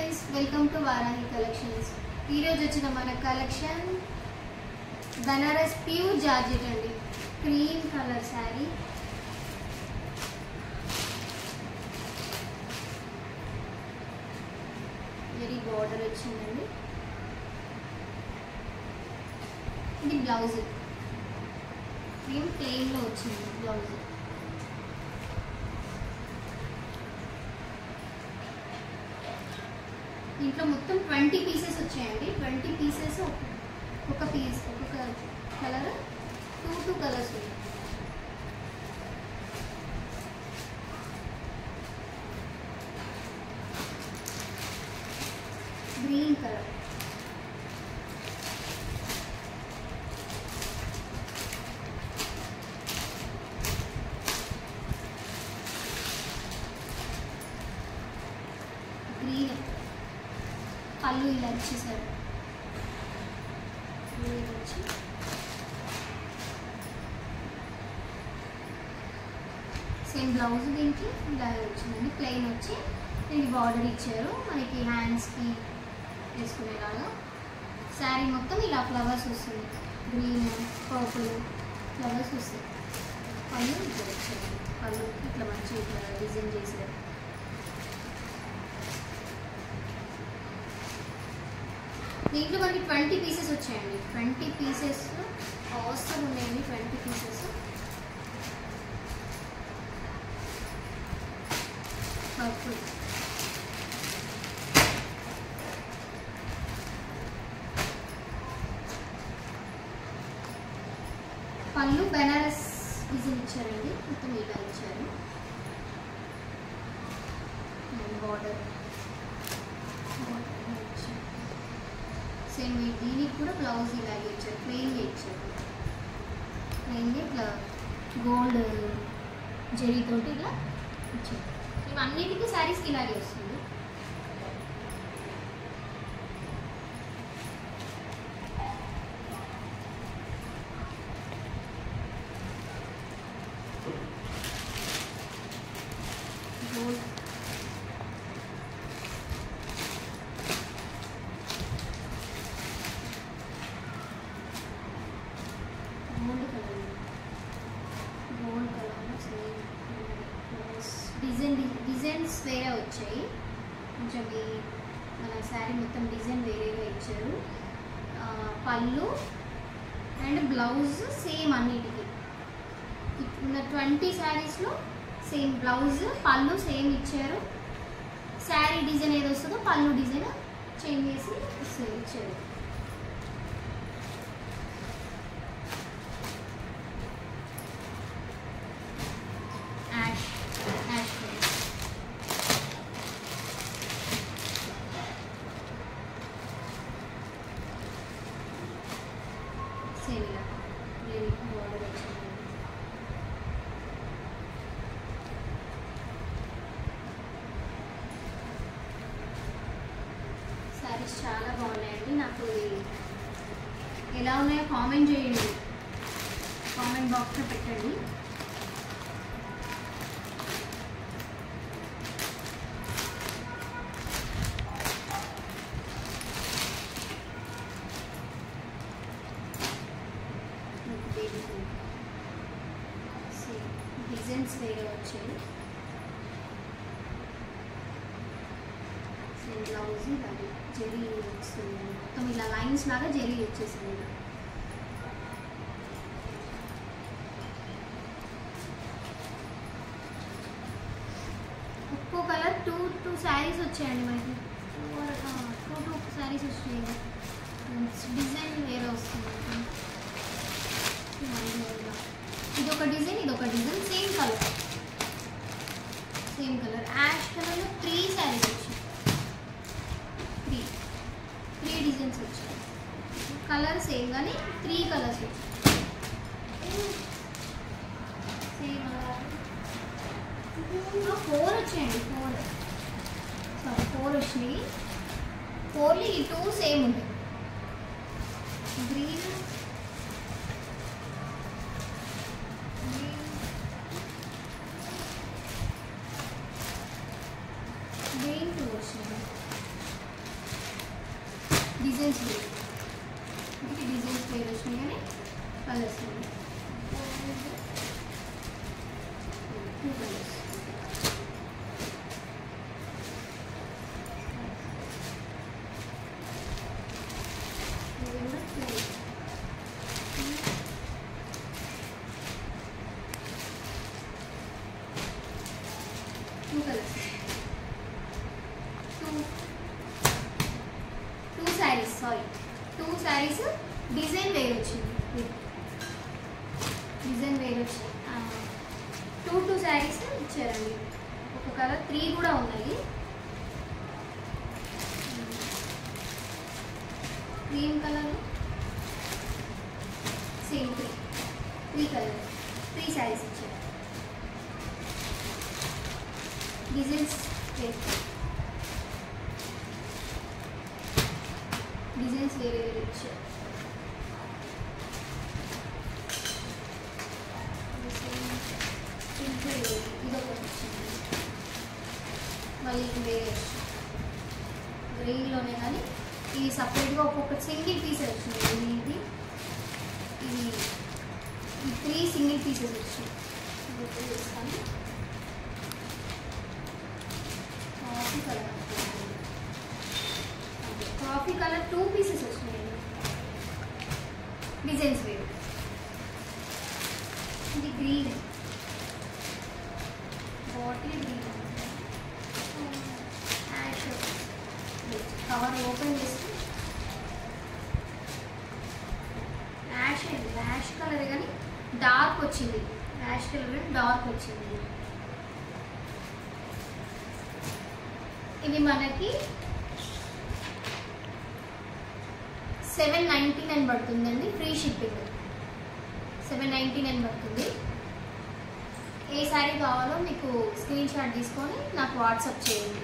Friends, welcome to Varahi collections. ఈరోజు వచ్చిన మన కలెక్షన్ బనారస్ ప్యూర్ జార్జెట్ అండి. Cream colour sari, very border వచ్చిందండి. ఇది బ్లౌజ్ క్రీమ్ ప్లెయిన్లో వచ్చింది బ్లౌజ్. ఇంట్లో మొత్తం 20 పీసెస్ వచ్చాయండి. 20 పీసెస్ ఒక పీస్ ఒక్కొక్క కలర్, 2 కలర్స్ ఉన్నాయి. గ్రీన్ కలర్, గ్రీన్ పళ్ళు ఇలా వచ్చేసారు. సేమ్ బ్లౌజ్ దీనికి ఇలా వచ్చిందండి. ప్లెయిన్ వచ్చి దీనికి బార్డర్ ఇచ్చారు. మనకి హ్యాండ్స్కి వేసుకునేలాగా శారీ మొత్తం ఇలా ఫ్లవర్స్ వస్తుంది. గ్రీన్, పర్పుల్ ఫ్లవర్స్ వస్తాయి. పళ్ళు ఇక్కడ వచ్చారు. పళ్ళు ఇట్లా మంచిగా ఇట్లా డిజైన్ చేసారు. దీంట్లో మనకి 20 పీసెస్ వచ్చాయండి. 20 పీసెస్ అవసరం ఉన్నాయండి. 20 పీసెస్ పర్పుల్, పళ్ళు బనారస్ డిజైన్ ఇచ్చారండి. మొత్తం ఇలా ఇచ్చారు. బార్డర్ సేమ్ దీనికి కూడా బ్లౌజ్ ఇలాగే ఇచ్చారు. ప్లెయిన్గా ఇచ్చారు. ప్లెయిన్గా ఇట్లా గోల్డ్ జరీతోటి ఇలా ఇచ్చారు. ఇవన్నిటికీ శారీస్కి ఇలాగే వస్తుంది. గోల్డ్ డిజైన్స్ వేరే వచ్చాయి. కొంచెం మన శారీ మొత్తం డిజైన్ వేరేగా ఇచ్చారు. పళ్ళు అండ్ బ్లౌజ్ సేమ్ అన్నిటికీ. ఉన్న 20 శారీస్లో సేమ్ బ్లౌజ్, పళ్ళు సేమ్ ఇచ్చారు. శారీ డిజైన్ ఏది వస్తుందో పళ్ళు డిజైన్ చేంజ్ చేసి ఇచ్చారు. శారీస్ చాలా బాగున్నాయండి. నాకు ఎలా ఉన్నాయో కామెంట్ చేయండి, కామెంట్ బాక్స్లో పెట్టండి. డిజైన్స్ వేరే వచ్చాయి. బ్లౌజ్ అది జరీ వస్తుంది. మొత్తం ఇలా లైన్స్ లాగా జరీ వచ్చేసింది. ఒక్కో కలర్ 2 శారీస్ వచ్చాయండి. మనకి 2 శారీస్ వచ్చాయి. డిజైన్ వేరే వస్తుంది. ఇదొక డిజైన్, ఇదొక డిజైన్. సేమ్ కలర్ యాష్ కలర్లో 3 శారీస్ వచ్చాయి. 3 డిజైన్స్ వచ్చాయి. కలర్ సేమ్ కానీ 3 కలర్స్ వచ్చాయి. సేమ్ 4 వచ్చాయండి. 4 వచ్చినాయి. 4లో ఈ 2 సేమ్ ఉంటాయి. గ్రీన్, గ్రీన్ 2 వచ్చింది. డిజైన్స్ వేరు, ఇది డిజైన్స్ వేరు వచ్చినాయి కానీ కలర్స్ వేరు. 2 కలర్స్. టూ శారీస్ డిజైన్ వేరు వచ్చింది, డిజైన్ వేరు వచ్చి 2 శారీస్ ఇచ్చారండి. ఒక కలర్ 3 కూడా ఉన్నాయి. Cream colour same 3 colour 3 saris ఇచ్చారు. డిజైన్స్ డిజైన్స్ వేరే వేరే ఇచ్చారు. ఇదొకటి వచ్చింది, మళ్ళీ వేరే గ్రీన్లోనే కానీ ఇది సపరేట్గా ఒక్కొక్కటి సింగిల్ పీసెస్ వచ్చినాయి. ఇది ఇది ఈ 3 సింగిల్ పీసెస్ వచ్చినాయి. చేస్తాను coffee colour, coffee colour 2 pieces వచ్చినాయి. డిజైన్స్ వేరు. ఇది green, bottle green, ash. Cover open చేసి యాష్ అండి, యాష్ కలర్ కానీ డార్క్ వచ్చింది. యాష్ కలర్ కానీ డార్క్ వచ్చింది. ఇవి మనకి 799 పడుతుందండి, ఫ్రీ షిప్పింగ్. 799 పడుతుంది. ఏ శారీ కావాలో మీకు స్క్రీన్ షాట్ తీసుకొని నాకు వాట్సాప్ చేయండి.